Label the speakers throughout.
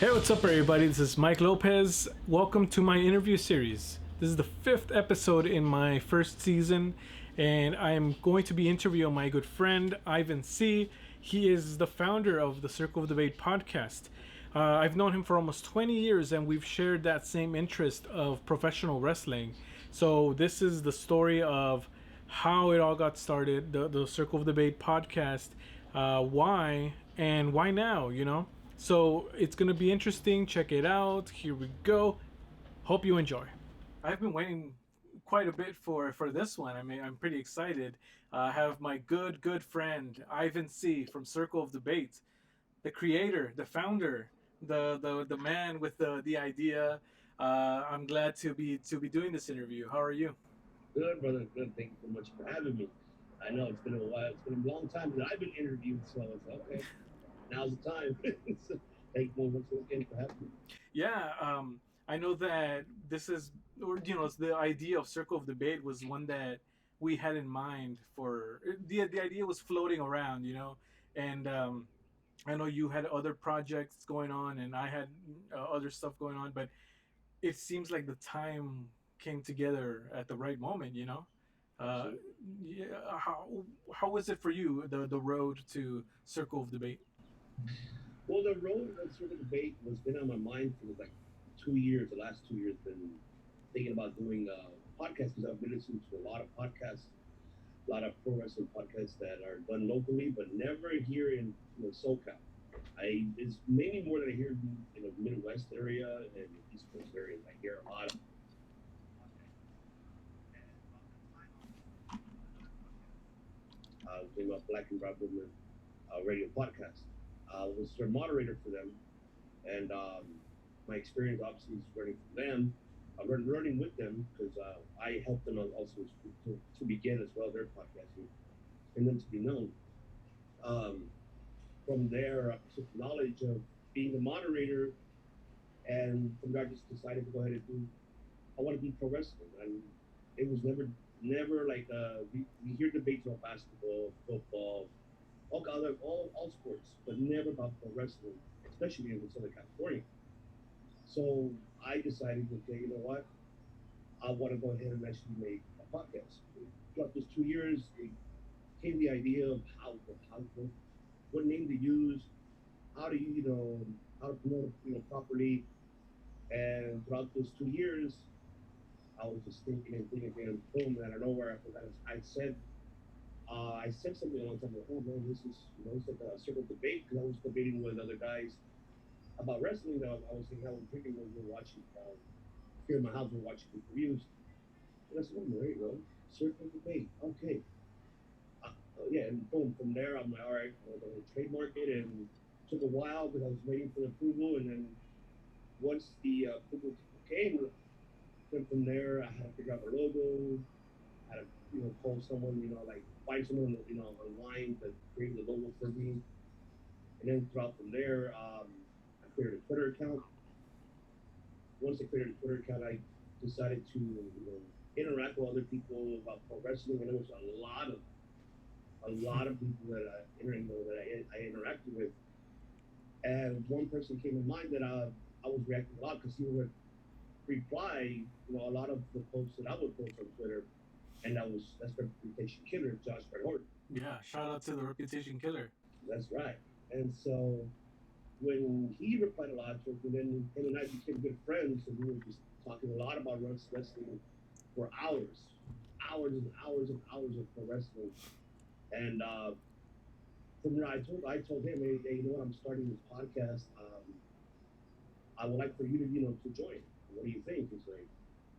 Speaker 1: Hey, what's up, everybody? This is Mike Lopez. Welcome to my interview series. This is the fifth episode in my first season, and I am going to be interviewing my good friend Ivan C. He is the founder of the Circle of Debate podcast. I've known him for almost 20 years, and we've shared that same interest of professional wrestling. So, this is the story of how it all got started, the Circle of Debate podcast, why, and why now, you know? So it's going to be interesting. Check it out. Here we go. Hope you enjoy. I've been waiting quite a bit for this one. I mean, I'm pretty excited. I have my good friend Ivan C from Circle of Debate, the creator, the founder, the man with the idea. I'm glad to be doing this interview. How are you?
Speaker 2: Good, brother. Good. Thank you so much for having me. I know it's been a while. It's been a long time that I've been interviewed, so it's okay. Now's the time. So, thank you once again for having me.
Speaker 1: Yeah, I know that this is, or the idea of Circle of Debate was one that we had in mind for the idea was floating around, and I know you had other projects going on, and I had other stuff going on, but it seems like the time came together at the right moment, you know. Uh,
Speaker 2: Absolutely.
Speaker 1: yeah, how was it for you, the road to Circle of Debate?
Speaker 2: Well, the road of sort of debate was been on my mind for like 2 years. The last 2 years, been thinking about doing podcasts because I've been listening to a lot of podcasts, a lot of pro wrestling podcasts that are done locally, but never here in SoCal. It's mainly more that I hear in the Midwest area and the East Coast area. I hear a lot of came up Black and Brown Movement radio podcast. I was their moderator for them, and my experience obviously is learning from them. I learned learning with them because I helped them also to begin as well their podcasting and then to be known. Um, from there, I took knowledge of being the moderator, and from there, I just decided to go ahead and do. I want to do pro wrestling, and it was never like we hear debates about basketball, football, all sports, but never about pro wrestling, especially in Southern California. So I decided, okay, you know what? I want to go ahead and actually make a podcast. Throughout those 2 years, it came the idea of how what name to use, how to how to promote properly. And throughout those 2 years, I was just thinking and thinking, and boom, out of nowhere, I forgot. I said something a long time ago. Oh man, this is it's like a circle debate because I was debating with other guys about wrestling. That I was thinking I was drinking when we were watching here in my house. We were watching reviews, and I said, "Oh, there you go, circle debate." Okay, yeah, and boom, from there I'm like, all right, I'm going to trademark it, and it took a while because I was waiting for the approval, and then once the approval came, then from there I had to figure out the logo, how to call someone, like find someone online to create the logo for me, and then throughout from there, I created a Twitter account. Once I created a Twitter account, I decided to interact with other people about pro wrestling, and there was a lot of people that I interacted with, and one person came in mind that I was reacting a lot because he would reply, a lot of the posts that I would post on Twitter, and that's Reputation Killer, Josh Bret Horton.
Speaker 1: Yeah, shout out to the Reputation Killer.
Speaker 2: That's right. And so when he replied a lot to it, and then him and I became good friends, and we were just talking a lot about wrestling for hours, hours and hours and hours of pro wrestling. And from there, I told him, hey, you know what? I'm starting this podcast. I would like for you to to join. What do you think? He's like,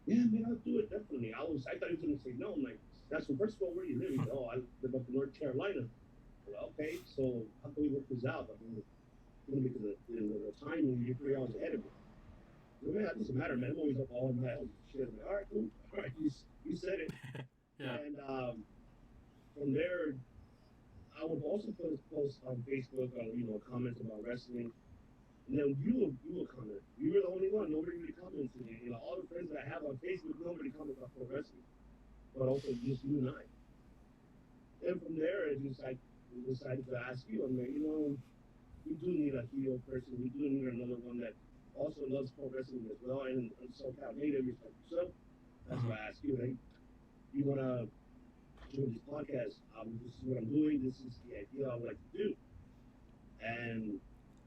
Speaker 2: yeah, man, I'll do it definitely. I thought he was gonna say no. I'm like, that's first of all, where do you live? He's like, oh, I live up in North Carolina. Well, okay, so how can we work this out? I mean, because the timing, you're 3 hours ahead of me. Well, man, that doesn't matter, man. I'm always up all night. Shit. I'm like, all right, cool. All right, you said it.
Speaker 1: Yeah.
Speaker 2: And from there, I would also post on Facebook, comments about wrestling. And then you will comment. You were the only one. Nobody really comments. All the friends that I have on Facebook, nobody comments about pro wrestling, but also just you and I. And from there, I decided to ask you. I'm like, we do need a heel person. We do need another one that also loves pro wrestling as well and SoCal native is like yourself. That's
Speaker 1: Hmm.
Speaker 2: why I ask you, hey, you wanna join this podcast? This is what I'm doing. This is the idea I would like to do, and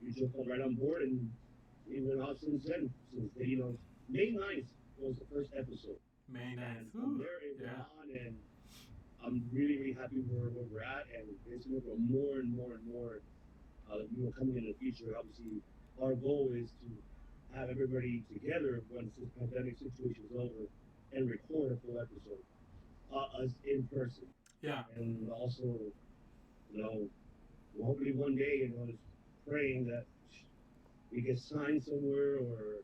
Speaker 2: you jumped on right on board, and we went out since then. Since the, May 9th was the first episode,
Speaker 1: May
Speaker 2: and
Speaker 1: 9th.
Speaker 2: from
Speaker 1: Ooh,
Speaker 2: there it went
Speaker 1: yeah.
Speaker 2: on, and I'm really really happy where we're at, and it's going to grow more and more and more. Coming in the future. Obviously, our goal is to have everybody together once this pandemic situation is over and record a full episode, us in person,
Speaker 1: Yeah.
Speaker 2: and also, you know, hopefully one day, just praying that we get signed somewhere or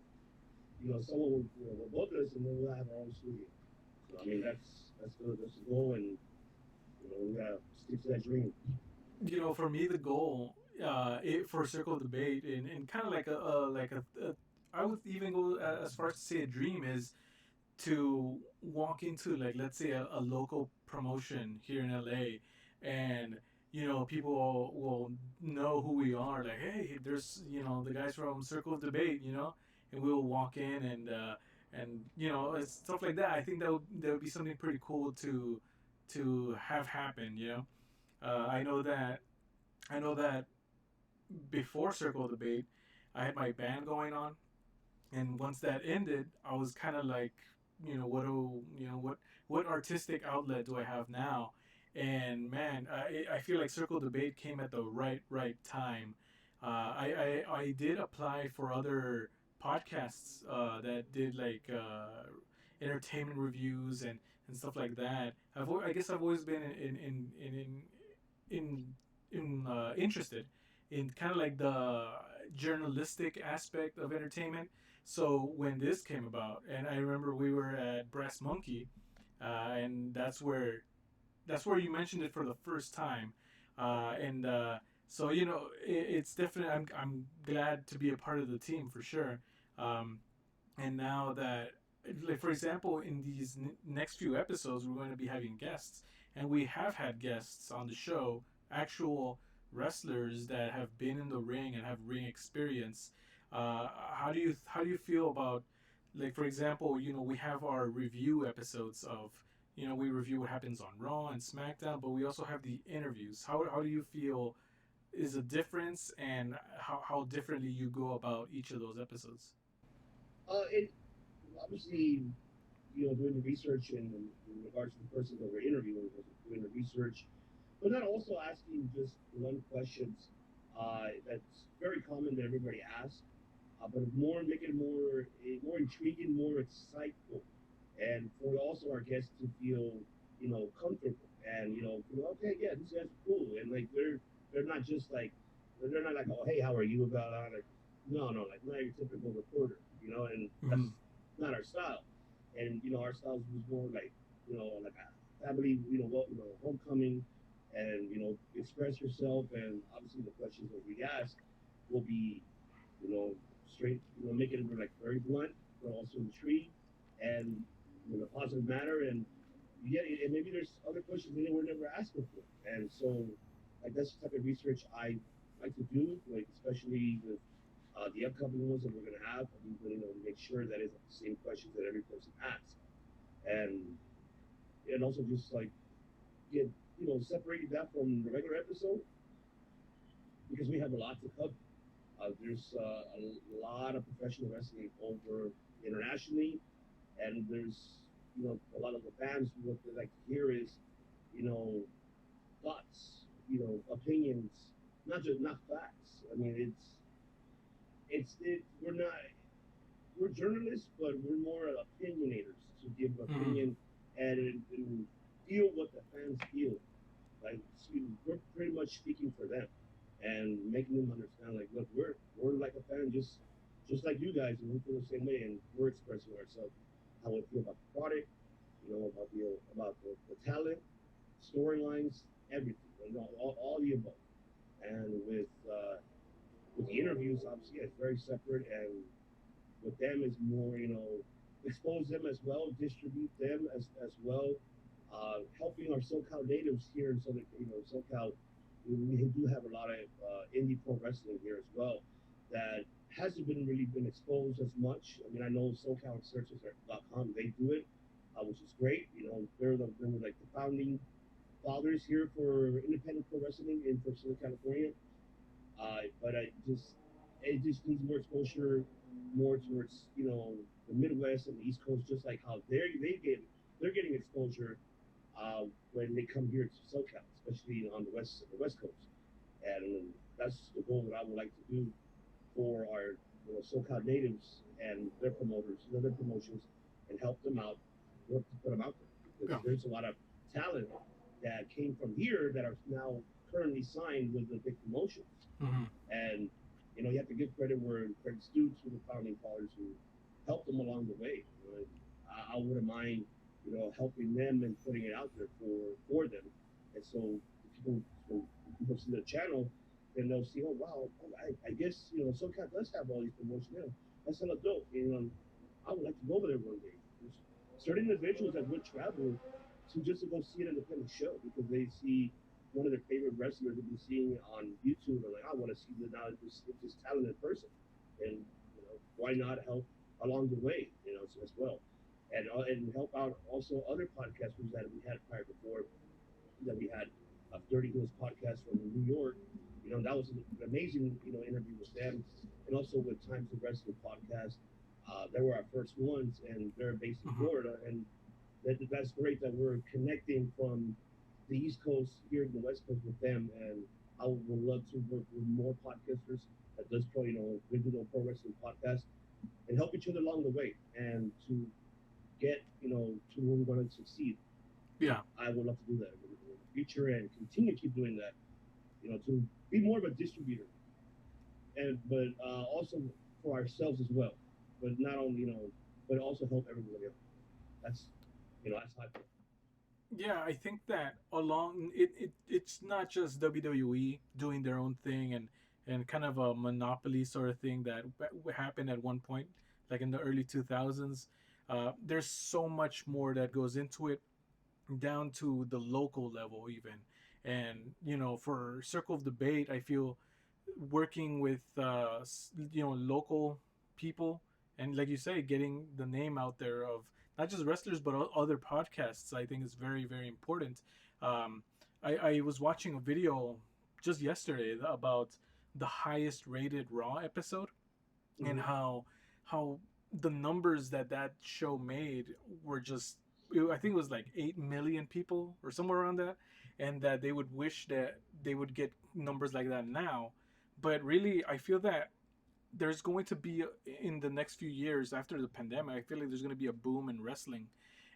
Speaker 2: someone will, will book us and then we'll have our own studio. So I mean that's good. That's the goal, and we gotta stick to that dream.
Speaker 1: For me, the goal for Circle Debate and kind of like a I would even go as far as to say a dream is to walk into, like, let's say a local promotion here in LA, and people will know who we are, like, hey, there's the guys from Circle of Debate, and we'll walk in, and it's stuff like that. I think that would be something pretty cool to have happen. I know that I know that before Circle of Debate, I had my band going on, and once that ended, I was kind of like, what artistic outlet do I have now? And man, I feel like Circle Debate came at the right time. I did apply for other podcasts that did like entertainment reviews and stuff like that. I guess I've always been in interested in kind of like the journalistic aspect of entertainment. So when this came about, and I remember we were at Brass Monkey, and that's where you mentioned it for the first time, and so it's definitely, I'm glad to be a part of the team for sure. Um, and now that, like, for example, in these next few episodes, we're going to be having guests, and we have had guests on the show, actual wrestlers that have been in the ring and have ring experience. How do you feel about, like, for example, we have our review episodes of, we review what happens on Raw and SmackDown, but we also have the interviews. How do you feel is a difference, and how differently you go about each of those episodes?
Speaker 2: It obviously, doing the research in regards to the person that we're interviewing, doing the research, but then also asking just one questions that's very common that everybody asks, but more make it more intriguing, more exciteful, and for also our guests to feel comfortable and feel, okay, yeah, these guys are cool, and like they're not just like they're not like, oh, hey, how are you about like, no, like not your typical reporter, and
Speaker 1: Mm-hmm.
Speaker 2: that's not our style. And our style was more like like a family, homecoming, and express yourself. And obviously the questions that we ask will be you know straight, make it like very blunt, but also intrigued and in a positive manner. And yeah, and maybe there's other questions that they were never asked before. And so, like, that's the type of research I like to do, like especially with the upcoming ones that we're going to have. I mean, make sure that it's the same questions that every person asks, and also just like get separating that from the regular episode because we have a lot to cover. There's a lot of professional wrestling over internationally, and there's a lot of the fans what they like to hear is you know thoughts, opinions, not facts. I mean, we're not we're journalists, but we're more opinionators to give
Speaker 1: Mm-hmm.
Speaker 2: opinion and feel what the fans feel. Like we're pretty much speaking for them and making them understand. Like, look, we're like a fan, just like you guys, and we feel the same way, and we're expressing ourselves how we feel about the product, about the talent, storylines, everything, all the above. And with the interviews, obviously, it's very separate, and with them is more, expose them as well, distribute them as well, helping our SoCal natives here in Southern, SoCal, we do have a lot of indie pro wrestling here as well that hasn't been really been exposed as much. I mean, I know SoCalSearches.com, they do it, which is great. You know, they were like the founding fathers here for independent pro wrestling in for Southern California. But it just needs more exposure, more towards the Midwest and the East Coast, just like how they're getting exposure when they come here to SoCal, especially on the West Coast. And that's the goal that I would like to do for our SoCal natives and their promoters and other promotions, and help them out, to put them out there, because
Speaker 1: Yeah.
Speaker 2: there's a lot of talent that came from here that are now currently signed with the big promotions.
Speaker 1: Hmm.
Speaker 2: And you have to give credit where credit's due to the founding fathers who helped them along the way. I wouldn't mind, helping them and putting it out there for them. And so if people see the channel, then they'll see, oh wow, I guess SoCal does have all these promotions. That's hella dope. I would like to go over there one day. There's certain individuals that would travel to go see an independent show because they see one of their favorite wrestlers they've been seeing on YouTube, and like, I want to see this talented person, and why not help along the way, as well, and help out also other podcasters that we had prior before, that we had a 30 Hills podcast from New York. That was an amazing interview with them, and also with Times of Wrestling podcast. They were our first ones, and they're based in
Speaker 1: Hmm.
Speaker 2: Florida, and that's great that we're connecting from the East Coast here in the West Coast with them. And I would love to work with more podcasters that does digital pro wrestling podcast, and help each other along the way, and to get to where we're going to succeed.
Speaker 1: Yeah.
Speaker 2: I would love to do that in the future and continue to keep doing that. To be more of a distributor, and but also for ourselves as well. But not only but also help everybody else. That's that's how I feel.
Speaker 1: Yeah, I think that along it's not just WWE doing their own thing and kind of a monopoly sort of thing that happened at one point, like in the early 2000s. There's so much more that goes into it, down to the local level even. And for Circle of Debate, I feel working with local people, and like you say, getting the name out there of not just wrestlers but other podcasts, I think is very, very important. um, I was watching a video just yesterday about the highest rated Raw episode, and
Speaker 2: Mm-hmm.
Speaker 1: how the numbers that show made were just, I think it was like 8 million people or somewhere around that, and that they would wish that they would get numbers like that now. But really, I feel that there's going to be, in the next few years after the pandemic, I feel like there's going to be a boom in wrestling,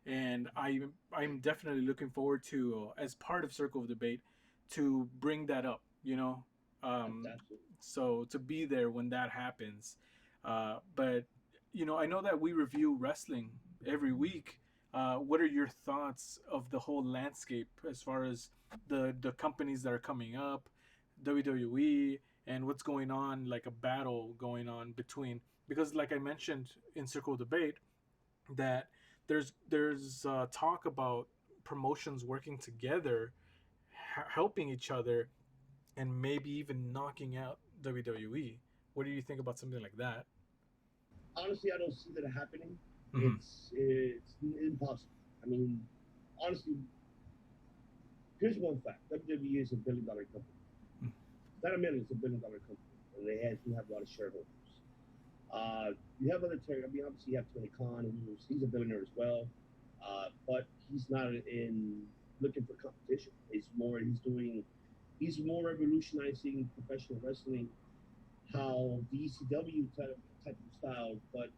Speaker 1: and I'm definitely looking forward to, as part of Circle of Debate, to bring that up. Um,
Speaker 2: Absolutely.
Speaker 1: so to be there when that happens. But I know that we review wrestling every week. What are your thoughts of the whole landscape as far as the companies that are coming up, WWE, and what's going on, like a battle going on between? Because like I mentioned in Circle Debate, that there's talk about promotions working together, helping each other, and maybe even knocking out WWE. What do you think about something like that?
Speaker 2: Honestly, I don't see that happening.
Speaker 1: Mm-hmm.
Speaker 2: It's impossible. I mean, honestly, here's one fact: WWE is a billion-dollar company. It's not a million; it's a billion-dollar company, and do have a lot of shareholders. You have other I mean, obviously you have Tony Khan, he's a billionaire as well, but he's not in looking for competition. He's more revolutionizing professional wrestling, how the ECW type of style, but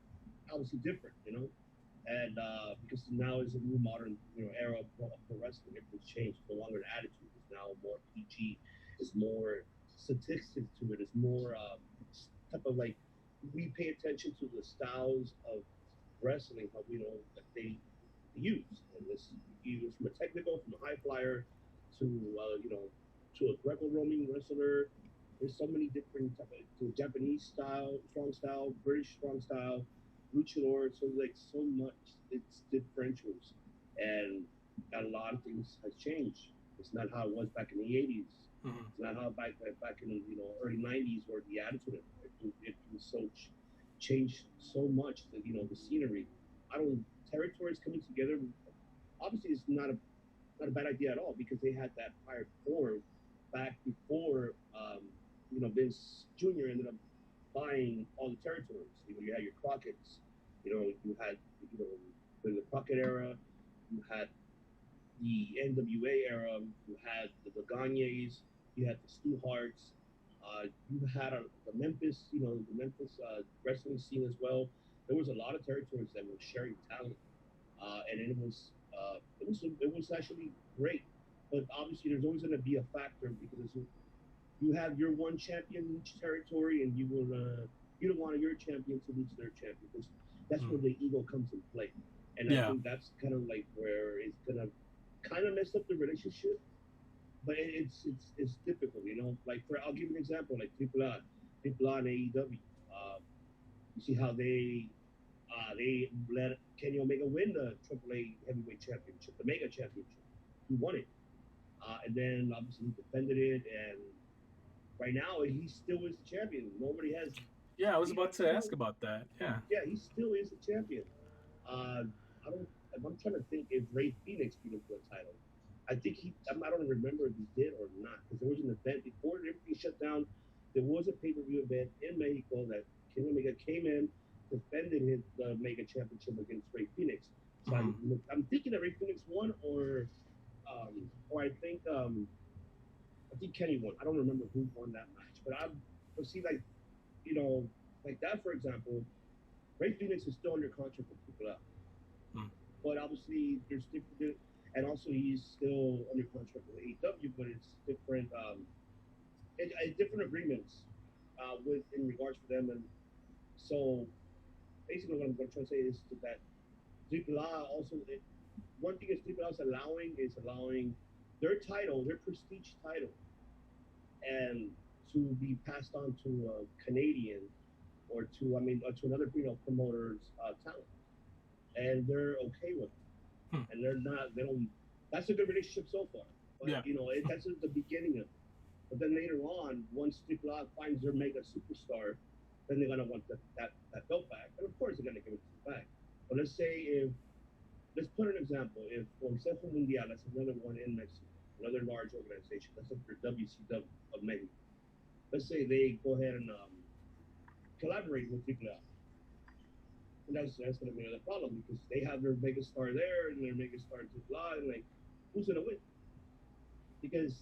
Speaker 2: obviously different, And because now is a new modern era of pro wrestling, everything's changed. It's no longer an attitude. It's now more PG. It's more statistics to it. It's more type of like, we pay attention to the styles of wrestling, how that they use, and this either from a technical, from a high flyer to to a Greco-Roman wrestler. There's so many different type of, to Japanese style, strong style, British strong style, luchador. So like so much, it's differentials, and a lot of things has changed. It's not how it was back in the '80s.
Speaker 1: Mm-hmm.
Speaker 2: It's not how back in early '90s where the attitude it was changed so much that the scenery. I don't territories coming together. Obviously, it's not a bad idea at all because they had that prior form back before Vince Jr. ended up buying all the territories. You had your Crockett's, you had you know in the Crockett era, you had the NWA era, you had the Gagnes, you had the Stu Harts, you had the Memphis, the Memphis wrestling scene as well. There was a lot of territories that were sharing talent, and it was actually great. But obviously, there's always going to be a factor because you have your one champion in each territory, and you don't want your champion to lose their champion because that's where
Speaker 1: Mm.
Speaker 2: the ego comes in play. And I
Speaker 1: Yeah.
Speaker 2: think that's kind of like where it's gonna kind of mess up the relationship, but it's difficult, Like I'll give you an example, like Triple A and AEW. You see how they let Kenny Omega win the AAA Heavyweight Championship, the Mega Championship. He won it, and then obviously he defended it, and right now he still is the champion. Nobody has.
Speaker 1: Yeah, I was
Speaker 2: He
Speaker 1: about to ask about that. Yeah.
Speaker 2: Yeah, he still is the champion. I don't. I'm trying to think if Ray Phoenix beat him for the title. I think I don't remember if he did or not because there was an event before everything shut down. There was a pay-per-view event in Mexico that Kenny Omega came in, defended his Mega Championship against Ray Phoenix. So
Speaker 1: Mm-hmm.
Speaker 2: I'm thinking that Ray Phoenix won, or I think Kenny won. I don't remember who won that match, but see, like you know, like that for example, Ray Phoenix is still under contract with Triple L,
Speaker 1: Mm.
Speaker 2: but obviously there's different, and also he's still under contract with AEW, but it's different, different agreements in regards for them, and so basically what I'm trying to say is that Triple L also one thing is Triple L is allowing their title, their prestige title, and to be passed on to a Canadian or to another promoter's talent, and they're okay with it,
Speaker 1: Hmm.
Speaker 2: and they're not they don't. That's a good relationship so far, but
Speaker 1: Yeah.
Speaker 2: that's just the beginning of it. But then later on, once Stipula finds their mega superstar, then they're gonna want that belt back, and of course they're gonna give it back. But let's put an example. If Consejo Mundial, that's another one in Mexico, another large organization, that's like your WCW of Mexico. Let's say they go ahead and collaborate with Triple. And that's going to be another problem because they have their biggest star there and their biggest star to fly. And like, who's going to win? Because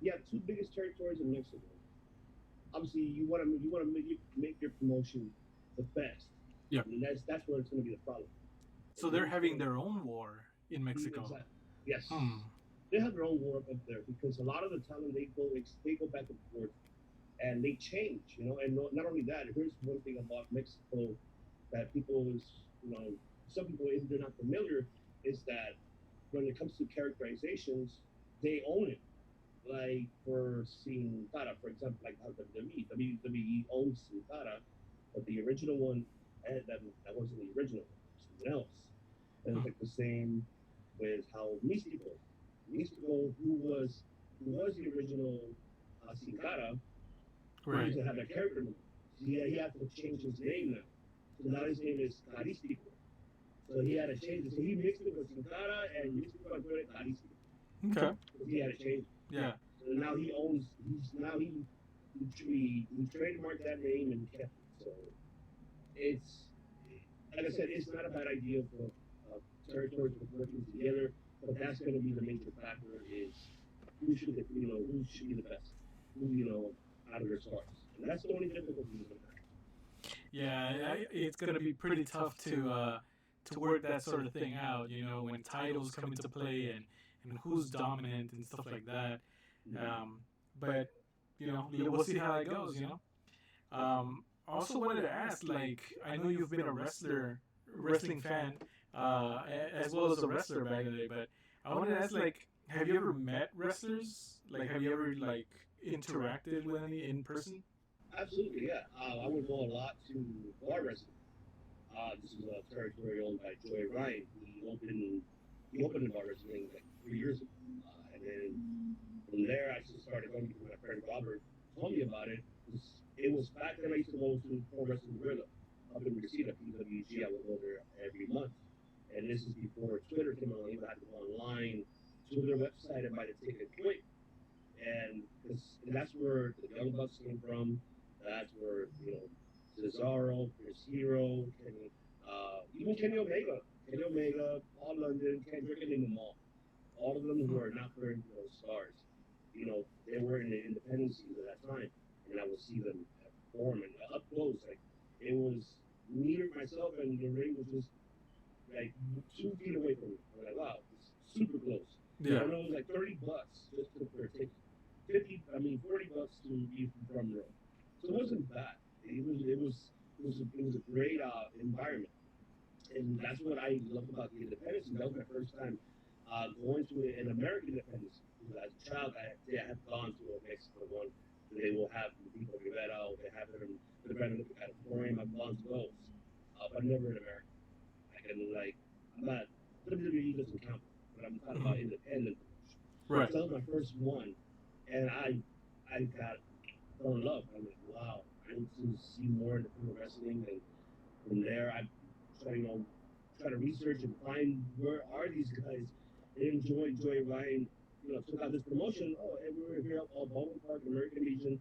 Speaker 2: you have two biggest territories in Mexico. Obviously, you want to make your promotion the best,
Speaker 1: Yeah.
Speaker 2: and that's where it's going to be the problem.
Speaker 1: So they're having their own war in Mexico.
Speaker 2: Exactly. Yes,
Speaker 1: Hmm.
Speaker 2: they have their own war up there because a lot of the time they go back and forth and they change, And not only that, here's one thing about Mexico that people is, some people, if they're not familiar, is that when it comes to characterizations, they own it. Like for Sin Cara, for example, like how WWE owns Sin Cara, but the original one, that wasn't the original one, it was someone else. And
Speaker 1: Hmm.
Speaker 2: it's like the same with how Mystico, who was the original Sin Cara, he
Speaker 1: Right.
Speaker 2: doesn't have that character anymore. He had to change his name now. So now his name is Caristico. So he had to change it. So he mixed it with Sin Cara and Mystico and put it Caristico.
Speaker 1: Okay.
Speaker 2: So he had to change it.
Speaker 1: Yeah.
Speaker 2: So now he trademarked that name and kept it. So it's like I said, it's not a bad idea for territories working together, but that's going to be the major factor is who should be the best, who out of their stars, and that's the only difficulty we're going to have.
Speaker 1: Yeah. It's gonna be pretty tough to work that sort of thing out. When titles come into play and who's dominant and stuff like that. Um, but we'll see how that goes. Also wanted to ask, like, I know you've been a wrestling fan, as well as a wrestler back in the day, but I wanted to ask, like, have you ever met wrestlers? Like, have you ever like interacted with any in person?
Speaker 2: Absolutely, yeah. I would go a lot to bar wrestling. This is a territory owned by Joey Ryan. He opened the bar wrestling like 3 years ago, and then from there I just started started going because my friend Robert told me about it. It was back then I used to go to Pro Wrestling Gorilla up in Reseda, PWG. I would go there every month. And this is before Twitter came along. You had to go online to their website and buy the ticket quick. And that's where the Young Bucks came from. That's where, Cesaro, Chris Hero, even Kenny Omega. Kenny Omega, Paul London, Kendrick, and name them all of them who are not current stars. They were in the independent scene at that time, and I would see them perform and up close. Like it was me myself, and the ring was just like 2 feet away from me. I'm like, wow, it's super close.
Speaker 1: Yeah.
Speaker 2: And it was like $30 just for a ticket. $40 to be from drum row. So it wasn't bad. It was a great environment, and that's what I love about the independence. That was my first time going to an American independence. As a child, I had gone to a Mexico one. They will have the Vivo Rivera, or they have it in the Grand Olympic Auditorium. I've gone to those, but never in America. I'm not WWE doesn't count, but I'm talking about independent.
Speaker 1: Right.
Speaker 2: So that was my first one, and I got fell in love. I'm like, wow, I need to see more into pro wrestling, and from there I try try to research and find where are these guys. And Joy Ryan, took out this promotion. Oh, and we were here at Baldwin Park, American Legion.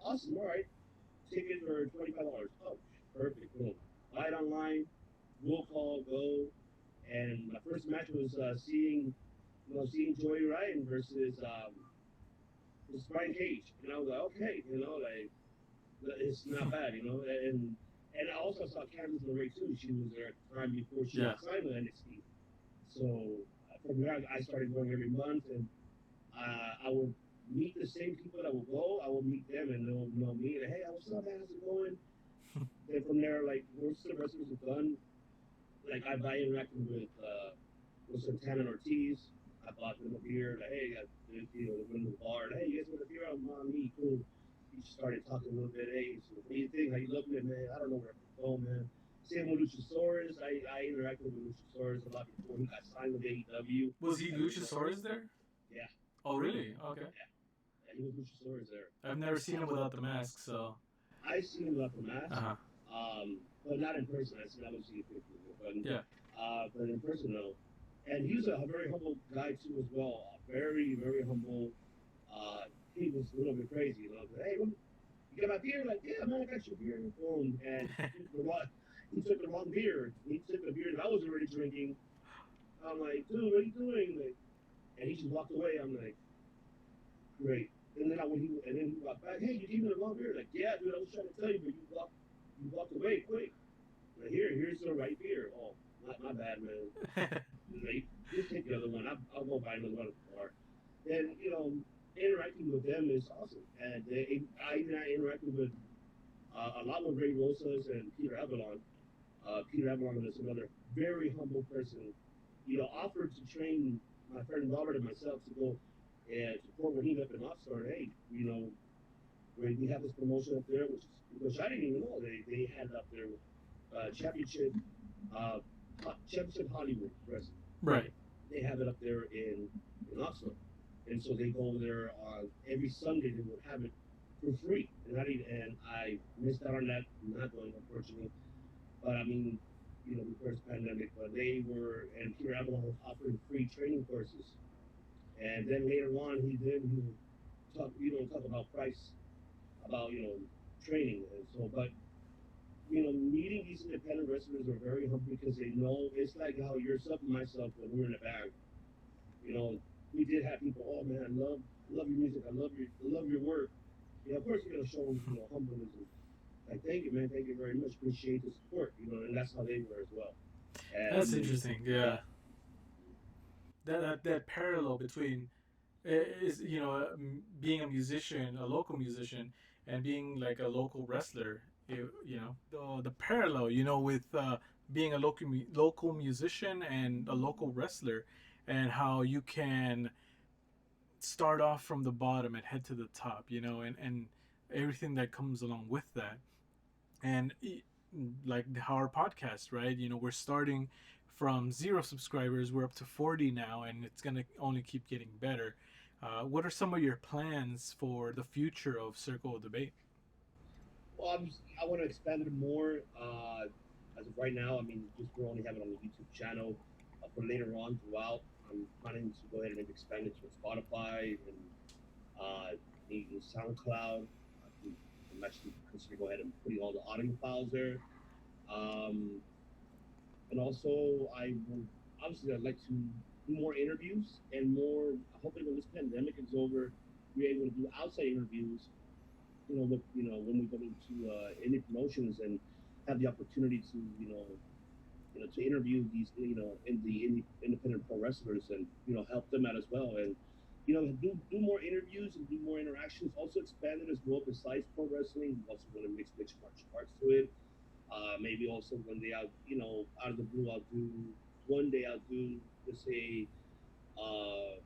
Speaker 2: Awesome, all right. Tickets are $25. Oh, perfect. Boom. Buy it online. Roll call, go. And my first match was seeing Joey Ryan versus Brian Cage, and I was like, okay, it's not bad, and I also saw Candice LeRae too. She was there at the time before she signed with NXT. So from there, I started going every month, and I would meet the same people that would go. I would meet them, and they'll know me. And, hey, what's up, man? How's it going? Then from there, like once the wrestlers are done, like I interacted with Santana and Ortiz. I bought them a beer. Like, hey, they went to the bar. Hey, you guys want a beer? I'm on me. Cool. He started talking a little bit. Hey, so what do you think? How you looking at, man? I don't know where I'm going, man. Same with Luchasaurus. I interacted with Luchasaurus a lot before he got signed with AEW.
Speaker 1: Was he Luchasaurus there?
Speaker 2: Yeah.
Speaker 1: Oh, really? Okay.
Speaker 2: Yeah, he was Luchasaurus there.
Speaker 1: I've never seen him without the mask, so.
Speaker 2: I seen him without the mask.
Speaker 1: Uh-huh.
Speaker 2: But not in person. I obviously pictures of him.
Speaker 1: Yeah.
Speaker 2: But in person, no. And he was a very humble guy too, as well. Very, very humble. He was a little bit crazy, Hey, you got my beer? Like, yeah, man, I got your beer. Boom. And he took the wrong beer. He took the beer that I was already drinking. I'm like, dude, what are you doing? Like, and he just walked away. I'm like, great. And then he walked back. Hey, you gave me the wrong beer. Like, yeah, dude, I was trying to tell you, but you walked away quick. Like, here's the right beer. Oh, my bad, man. Like, just take the other one. I'll go buy another one at the bar. And interacting with them is awesome. And I interacted with a lot with Ray Rosas and Peter Avalon. Peter Avalon is another very humble person. Offered to train my friend Robert and myself to go and support when he left in Oxford. Hey, we have this promotion up there, which I didn't even know they had up there. Championship Hollywood Wrestling.
Speaker 1: Right.
Speaker 2: They have it up there in Oxford, and so they go there on every Sunday. They would have it for free, and I missed out on that, not going, unfortunately. But I mean, before this pandemic, but they were, and Peter Avalon was offering free training courses, and then later on he would talk about price, about training, and so but. Meeting these independent wrestlers are very humble because they know it's like how yourself and myself when we were in a band. We did have people. Oh man, I love your music. I love your work. Of course you're gonna show humbleness. Like, thank you, man. Thank you very much. Appreciate the support. And that's how they were as well. And
Speaker 1: That's interesting. Yeah. That parallel between is being a musician, a local musician, and being like a local wrestler. The parallel with being a local musician and a local wrestler, and how you can start off from the bottom and head to the top, and everything that comes along with that. And like our podcast, right? We're starting from 0 subscribers, we're up to 40 now, and it's gonna only keep getting better. What are some of your plans for the future of Circle of Debate?
Speaker 2: Well, I want to expand it more. As of right now, I mean, just we're only having it on the YouTube channel. For later on throughout, I'm planning to go ahead and maybe expand it to Spotify and uh, maybe SoundCloud. I'm actually considering go ahead and putting all the audio files there. Um, and also, I'd like to do more interviews and more. Hopefully, when this pandemic is over, we're able to do outside interviews, when we go into any promotions and have the opportunity to, to interview these, independent pro wrestlers and, help them out as well. And, do more interviews and do more interactions. Also expand it as well besides pro wrestling. We also want to mixed martial arts to it. Maybe also one day out of the blue, one day I'll do, let's say, uh,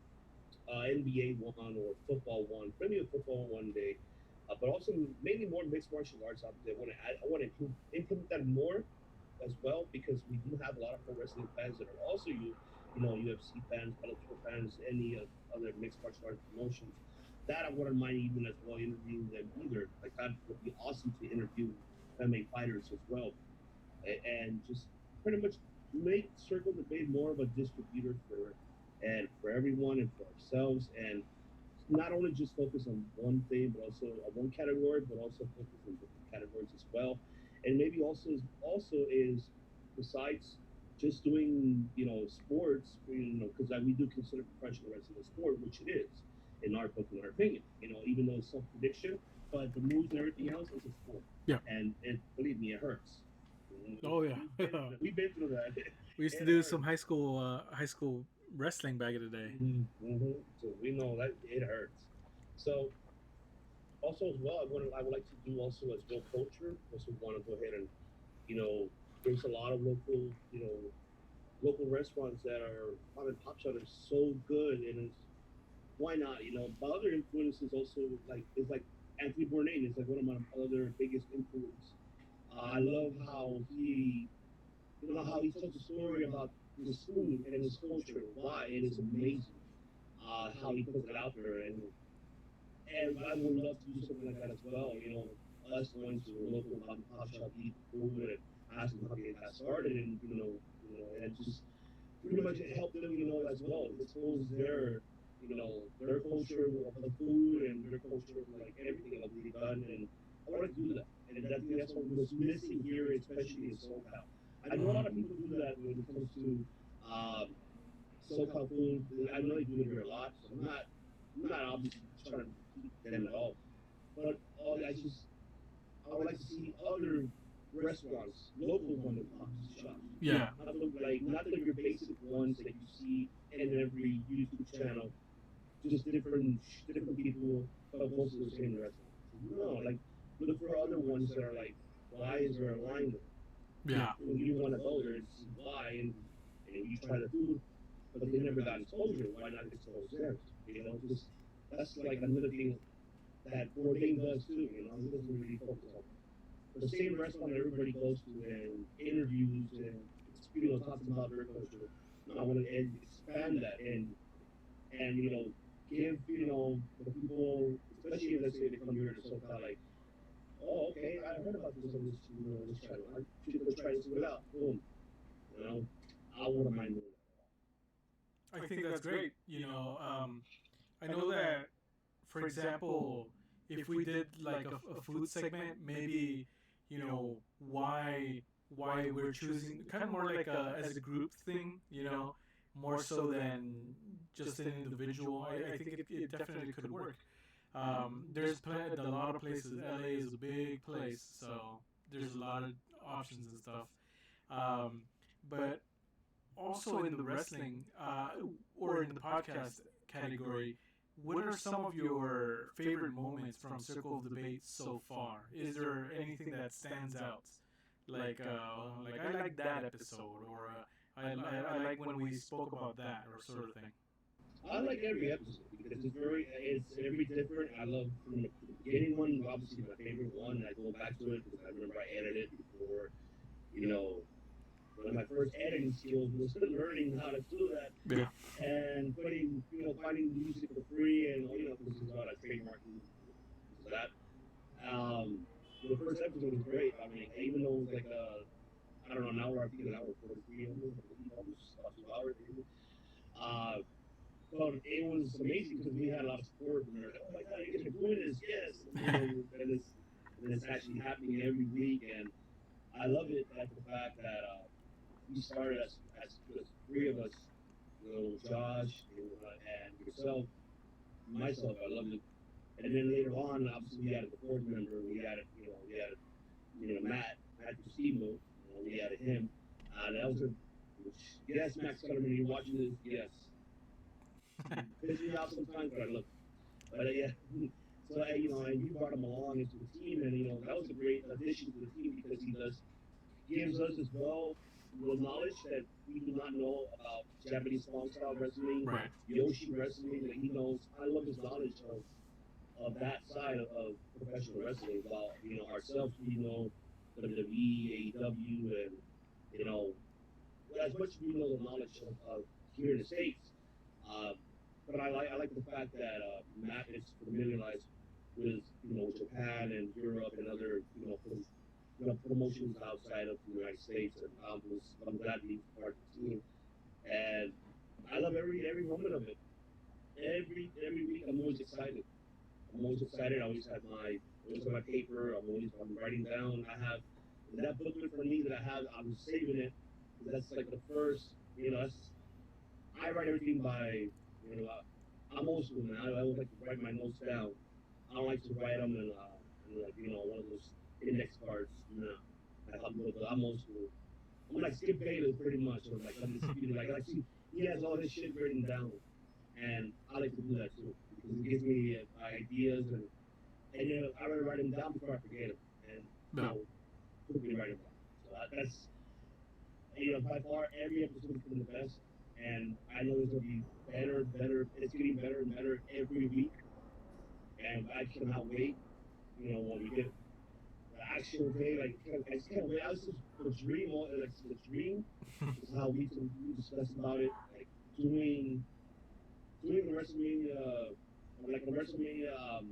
Speaker 2: NBA one or football one, Premier football one day, but also mainly more mixed martial arts out there. I want to implement that more as well because we do have a lot of pro wrestling fans that are also UFC fans, Bellator fans, any other mixed martial arts promotions. That I wouldn't mind even as well interviewing them either. Like that would be awesome to interview MMA fighters as well, and just pretty much make Circle Debate more of a distributor for everyone and for ourselves, and not only just focus on one thing, but also on one category, but also focus on different categories as well, and maybe also is besides just doing sports, because we do consider professional wrestling a sport, which it is in our book, in our opinion. Even though it's self prediction, but the moves and everything else is a sport,
Speaker 1: Yeah.
Speaker 2: and believe me, it hurts.
Speaker 1: Oh yeah.
Speaker 2: We've been through that.
Speaker 1: We used to
Speaker 2: It
Speaker 1: do
Speaker 2: hurts.
Speaker 1: some high school wrestling back in the day.
Speaker 2: Mm-hmm. So we know that it hurts. So also as well, I would like to do also as well culture. Also want to go ahead and you know there's a lot of local restaurants that are mom and pop shops are so good, and it's why not? But other influences also like Anthony Bourdain is like one of my other biggest influences. I love how he tells a story about his food and his culture and why, and it's amazing how he puts it out there. And I would love to do something like that as well. Us going to a local mom and pop shop, eat food, and ask them how they got started, and and just pretty much help them, as well, expose their culture of the food and their culture of like everything that they've done, and I want to do that. And I think that's what was missing here, especially in SoCal. I know a lot of people do that when it comes to um, SoCal food. I know they do it here a lot, so I'm not obviously trying to critique them at all. But I would like to see other restaurants, local mom and pop shops.
Speaker 1: Yeah.
Speaker 2: Not your basic ones that you see in every YouTube channel, just different people, but mostly the same restaurant. No, like look for other ones that are like, why is there a line there?
Speaker 1: Yeah.
Speaker 2: When you want to go there and see why, and you try the food, but they never got exposure. Why not expose theirs? Just that's like another thing that Bourdain does too. He doesn't really focus on the same restaurant everybody goes to and interviews and talks about their culture. No, I want to expand that and give the people, especially let's say they come here to SoCal, like, oh, okay, I heard about this on this channel. I should go try this one out. Boom, you know, I wouldn't mind doing
Speaker 1: I think that's great. I know that, for example, if we did like a food segment, maybe why we're choosing kind of more like a as a group thing, more so than just an individual. I think it definitely could work. A lot of places. LA is a big place, so there's a lot of options and stuff. Um, but also in the wrestling or in the podcast category, what are some of your favorite moments from Circle of Debate so far? Is there anything that stands out? Like I like that episode, or I like when we spoke about that, or sort of thing.
Speaker 2: it. I like every episode because it's every different. I love from the beginning one, obviously my favorite one. I go back to it because I remember I edited it before, you know, one of my first editing skills was learning how to do that
Speaker 1: Yeah.
Speaker 2: and finding music for free first episode was great. I mean, even though it was like I don't know, an hour, I think an hour 43, almost about 2 hours. Uh, but it was amazing because we had a lot of support and they're like, oh my god, you guys are doing this, yes, and it's actually happening every week, and I love it at the fact that we started as three of us, Josh and yourself, myself. I loved it, and then later on, obviously we added the fourth member. We added Matthew Steve. We added him. That was a yes, Max Kellerman. You're watching this, yes. Piss me off sometimes, but I love it. But yeah, so and you brought him along into the team, and that was a great addition to the team because he gives us as well the knowledge that we do not know about Japanese long style wrestling,
Speaker 1: Right.
Speaker 2: Yoshi wrestling. That he knows. I love his knowledge of that side of professional wrestling. While ourselves, we know WWE, AEW, and you know as much as we know the knowledge of here in the states. Um, but I like the fact that Matt is familiarized with Japan and Europe and other promotions outside of the United States, and I'm glad he's part of the team. And I love every moment of it. Every week I'm always excited. I'm always excited. I always have my paper. I'm writing down. I have that booklet for me that I have. I'm saving it because that's like the first. I write everything by you know I'm old school, man. I always like to write my notes down. I don't like to write them in like one of those index cards. No, I'm old school. I'm like Skip Bayless pretty much, or like undisputed. Like see, he has all his shit written down, and I like to do that too because it gives me ideas and I rather write them down before I forget them, and
Speaker 1: No.
Speaker 2: quickly write them down. So that's by far every episode has been the best, and I know it's gonna be better. It's getting better and better every week, and I cannot wait. When we get the actual day, like I just can't wait. I was just the dream, like the dream is how we discussed about it, like doing doing the WrestleMania, like a WrestleMania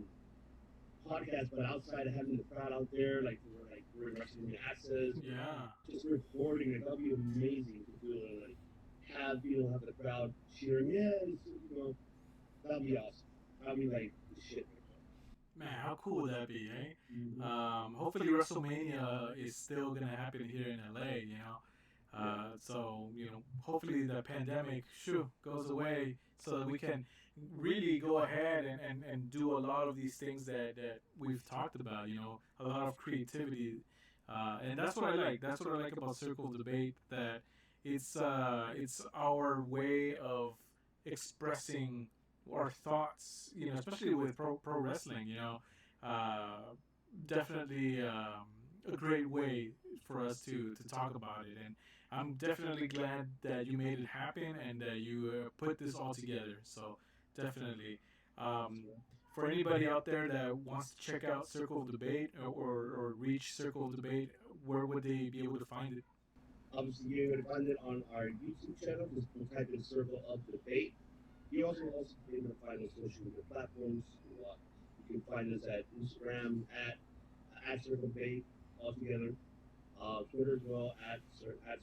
Speaker 2: podcast, but outside of having the crowd out there, like we're in WrestleMania Access,
Speaker 1: Yeah.
Speaker 2: just recording it. That'd be amazing to do, and like have the crowd cheering. Yes, that'd be awesome. That'd be like the shit right
Speaker 1: Man, how cool would that be, eh?
Speaker 2: there.
Speaker 1: Hopefully WrestleMania is still gonna happen here in LA.
Speaker 2: Yeah.
Speaker 1: So hopefully the pandemic goes away so that we can really go ahead and do a lot of these things that we've talked about. A lot of creativity, and that's what I like. That's what I like about Circle of Debate. That it's our way of expressing our thoughts. Especially with pro wrestling. Uh, Definitely a great way for us to talk about it. And I'm definitely glad that you made it happen and that you put this all together. So definitely. Um, for anybody out there that wants to check out Circle of Debate or reach Circle of Debate, where would they be able to find it?
Speaker 2: Obviously, you're able to find it on our YouTube channel. Just type in Circle of Debate. You also be able to find us social media platforms. You can find us at Instagram at Circle Debate altogether. Twitter as well at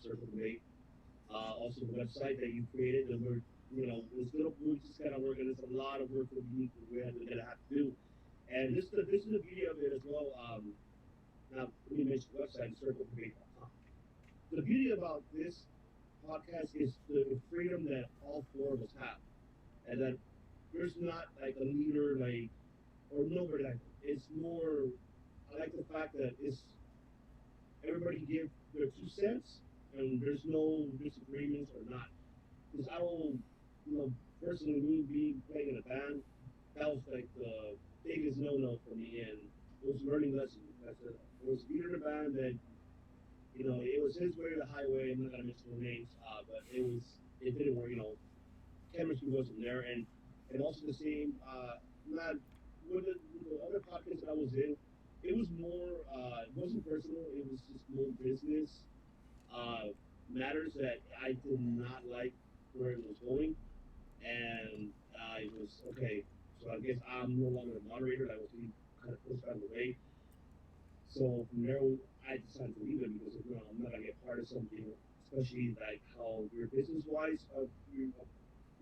Speaker 2: Circle Debate. Also the website that you created, and we're just kind of working. There's a lot of work that we're gonna have to do, and this is the beauty of it as well. Now let me mention the website, circledebate.com. The beauty about this podcast is the freedom that all four of us have, and that there's not like a leader or nobody like it's more. I like the fact that it's everybody can give their 2 cents, and there's no disagreements or not. Because I don't, personally, me being playing in a band, that was like the biggest no-no for me, and it was a learning lesson. Because there was a leader in the band that, it was his way or the highway. I'm not gonna mention no names, but it didn't work. Chemistry wasn't there, and also the same. Not with the other podcasts that I was in, it was more. It wasn't personal. It was just more business uh, matters that I did not like where it was going, and I was okay. So I guess I'm no longer the moderator. I was being kind of pushed out of the way. So from there, I decided to leave it because you know, I'm not gonna get part of something, especially like how your business wise of you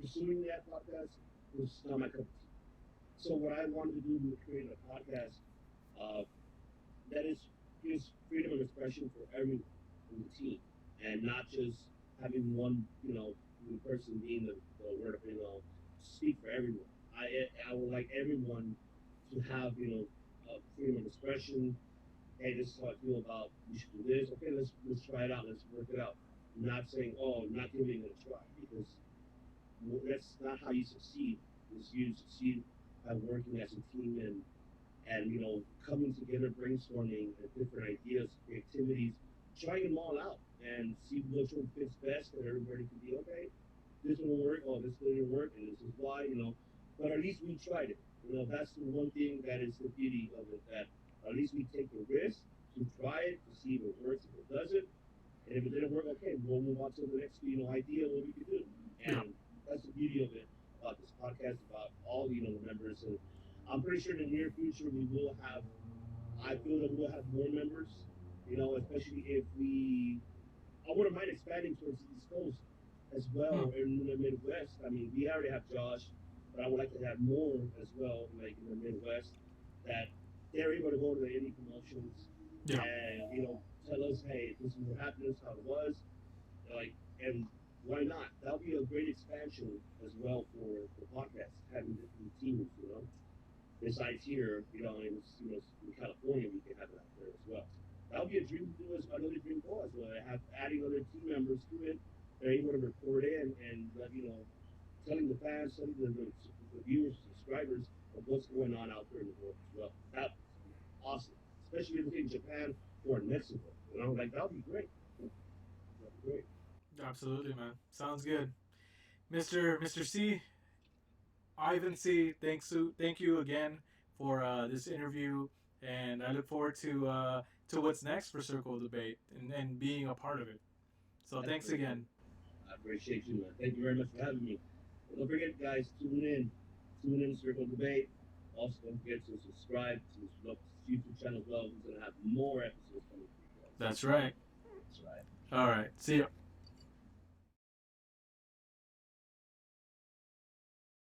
Speaker 2: pursuing that podcast was not my cup of tea. So what I wanted to do was create a podcast uh, that is gives freedom of expression for everyone in the team, and not just having one, one person being the word of, speak for everyone. I would like everyone to have, freedom of expression. Hey, this is how I feel about we should do this. Okay, let's try it out. Let's work it out. Not saying, oh, not giving it a try, because that's not how you succeed. Is you succeed by working as a team and coming together, brainstorming different ideas, creativities, trying them all out and see which one fits best, and everybody can be okay. This one will work. Oh, this didn't work, and this is why. But at least we tried it. That's the one thing that is the beauty of it. That at least we take the risk to try it to see if it works. If it doesn't, and if it didn't work, okay, we'll move on to the next, idea what we could do.
Speaker 1: Yeah.
Speaker 2: And that's the beauty of it about this podcast, about all the members. And I'm pretty sure in the near future we will have. I feel that we'll have more members. Especially if we. I wouldn't mind expanding towards the East Coast as
Speaker 1: Hmm.
Speaker 2: well in the Midwest. I mean, we already have Josh, but I would like to have more as well, like in the Midwest, that they're able to go to the indie promotions
Speaker 1: Yeah.
Speaker 2: and tell us, hey, this is what happened, this is how it was, like, and why not? That'll be a great expansion as well for the podcast, having different teams. Besides here, in California, we can have it out there as well. That would be a dream to do as another dream goal as well. Have adding other team members to it. They're able to record in and let telling the fans, telling the viewers, subscribers of what's going on out there in the world as well. That would be awesome, especially in Japan or in Mexico. Like that would be great. That'd be great.
Speaker 1: Absolutely, man. Sounds good. Mr. C, Ivan C, thank you again for this interview, and I look forward to what's next for Circle Debate and being a part of it. So thanks
Speaker 2: Definitely.
Speaker 1: again.
Speaker 2: I appreciate you, man. Thank you very much for having me. And don't forget, guys, tune in. Tune in to Circle Debate. Also, don't forget to subscribe to this YouTube channel as well. We're going to have more episodes coming for you guys.
Speaker 1: That's right.
Speaker 2: That's right.
Speaker 1: All right. See ya.